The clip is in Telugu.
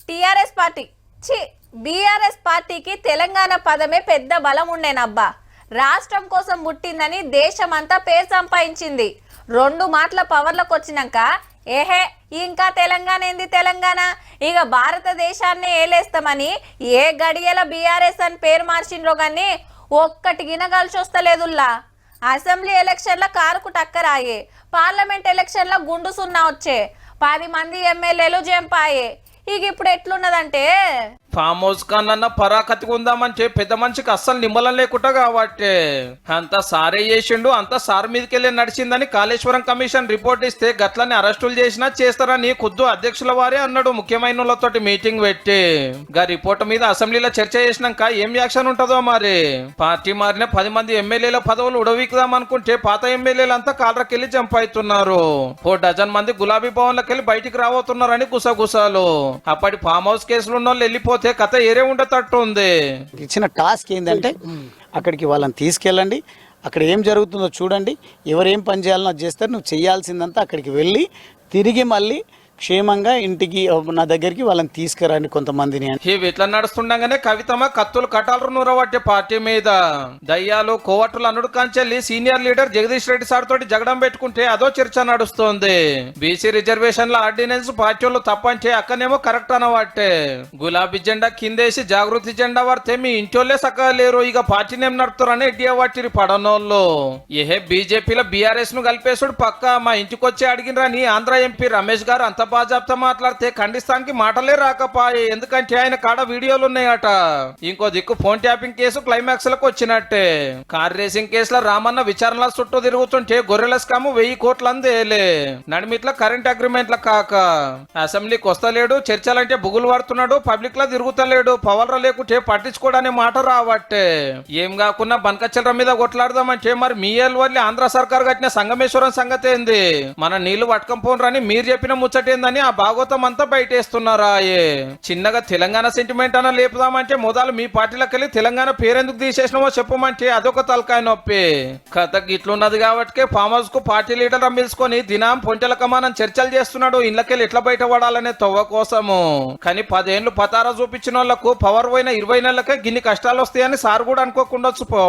టిఆర్ఎస్ పార్టీ చి బీఆర్ఎస్ పార్టీకి తెలంగాణ పదమే పెద్ద బలం ఉండేనబ్బా. రాష్ట్రం కోసం పుట్టిందని దేశమంతా పేరు సంపాదించింది. 2 మాటల పవర్లకు వచ్చినాక ఏహే ఇంకా తెలంగాణ ఏంది తెలంగాణ, ఇక భారతదేశాన్ని ఏలేస్తామని ఏ గడియల బీఆర్ఎస్ అని పేరు మార్చిండ్రో కానీ ఒక్కటి గిన కలిసి వస్తలేదుల్లా. అసెంబ్లీ ఎలక్షన్ల కారుకు టక్కరాయే, పార్లమెంట్ ఎలక్షన్ల గుండు సున్నా వచ్చే, 10 మంది ఎమ్మెల్యేలు జంపాయే. ఇక ఇప్పుడు ఎట్లున్నదంటే ఫామ్ హౌస్ కన్నా పరాకతిగా ఉందామంటే పెద్ద మనిషికి అస్సలు నిమ్మలం లేకుండా కాబట్టి అంతా సారే చేసిండు, అంతా సార్ మీదకెళ్ళి నడిచిందని కాళేశ్వరం కమిషన్ రిపోర్ట్ ఇస్తే గట్లని అరెస్టులు చేసినా చేస్తారని ఖుద్దు అధ్యక్షుల వారే అన్నాడు. ముఖ్యమైన వాళ్ళతోటి మీటింగ్ పెట్టి గా రిపోర్ట్ మీద అసెంబ్లీలో చర్చ చేసినాక ఏం యాక్షన్ ఉంటుందో మరి. పార్టీ మారిన 10 మంది ఎమ్మెల్యేల పదవులు ఉడవీకుదాం అనుకుంటే పాత ఎమ్మెల్యేలు అంతా కాలరకెళ్ళి జంప్ అవుతున్నారు. 4 డజన్ మంది గులాబీ భవన్లకు వెళ్ళి బయటికి రాబోతున్నారని గుసగుసాలు. అప్పటి ఫామ్ హౌస్ కేసులు ఉన్న వాళ్ళు వెళ్ళిపోతే కథ ఏరే ఉండేటట్టు ఉంది. ఇచ్చిన టాస్క్ ఏంటంటే అక్కడికి వాళ్ళని తీసుకెళ్ళండి, అక్కడ ఏం జరుగుతుందో చూడండి, ఎవరేం పని చేయాలనో చేస్తారు, నువ్వు చేయాల్సిందంతా అక్కడికి వెళ్ళి తిరిగి మళ్ళీ క్షేమంగా ఇంటికి నా దగ్గరికి వాళ్ళని తీసుకురండి కొంతమందిని. ఇవి ఇట్లా నడుస్తుండగానే కవితమ్మ కత్తులు కటాలు నూరబట్టే పార్టీ మీద దయ్యాలు కోవట్లు అనుడు కాంచెల్లి senior leader Jagadish Reddy sir తోటి జగడం పెట్టుకుంటే అదో చర్చ నడుస్తోంది. బీసీ రిజర్వేషన్ల ఆర్డినెన్స్ పార్టీ వాళ్ళు తప్పంటే అక్కనేమో కరెక్ట్ అనవాటే. గులాబీ జెండా కిందేసి జాగృతి జెండా వాడితే మీ ఇంటోళ్లే సక్కగా లేరు, ఇక పార్టీని ఏం నడుపుతారని ఎడ్డియా వాటిరి పడనోళ్ళు. ఏహే బీజేపీలో బీఆర్ఎస్ ను కలిపేసుడు పక్క మా ఇంటికొచ్చి అడిగినరని ఆంధ్ర ఎంపీ రమేష్ గారు అంత బాజాబ్తా మాట్లాడితే ఖండిస్తానికి మాటలే రాకపాయే. ఎందుకంటే ఆయన కాడ వీడియోలు ఉన్నాయట. ఇంకో దిక్కు ఫోన్ ట్యాపింగ్ కేసు క్లైమాక్స్ లకు వచ్చినట్టే. కార్ రేసింగ్ కేసులో రామన్న విచారణల చుట్టూ తిరుగుతుంటే గొర్రెల స్కాము 1000 కోట్లు అందేలే. నడిమిట్ల కరెంట్ అగ్రిమెంట్ల కాక అసెంబ్లీకి వస్తలేడు, చర్చలంటే బుగులు పడుతున్నాడు, పబ్లిక్ లో తిరుగుతలేడు, పవర్ల లేకుంటే పట్టించుకోవడానే మాట రావట్టే. ఏం కాకుండా బనకచ్చల మీద కొట్లాడదామంటే మరి మీ వల్ల ఆంధ్ర సర్కార్ కట్టిన సంగమేశ్వరం సంగతి ఏంది, మన నీళ్లు పట్టుకపోనరని మీరు చెప్పిన ముచ్చట ఏందని ఆ భాగవతం అంతా బయటేస్తున్నారా. చిన్నగా తెలంగాణ సెంటిమెంట్ అన్న లేపుదామంటే మొదలు మీ పార్టీలోకి వెళ్ళి తెలంగాణ పేరెందుకు తీసేసినామో చెప్పమంటే అదొక తలకాయ నొప్పి. కథ గిట్లున్నది కాబట్టి ఫామ్ హౌస్ కు పార్టీ లీడర్ పిలుచుకొని దినం పొంటెల కమానం చర్చలు చేస్తున్నాడు ఇండ్లకెళ్ళి ఎట్లా బయట పడాలనే తవ్వ కోసము. కానీ 10 ఏళ్లు పతారా చూపించిన వాళ్లకు పవర్ పోయిన 20 నెలలకే గిన్ని కష్టాలు వస్తాయని సార్ కూడా అనుకోకుండా పో.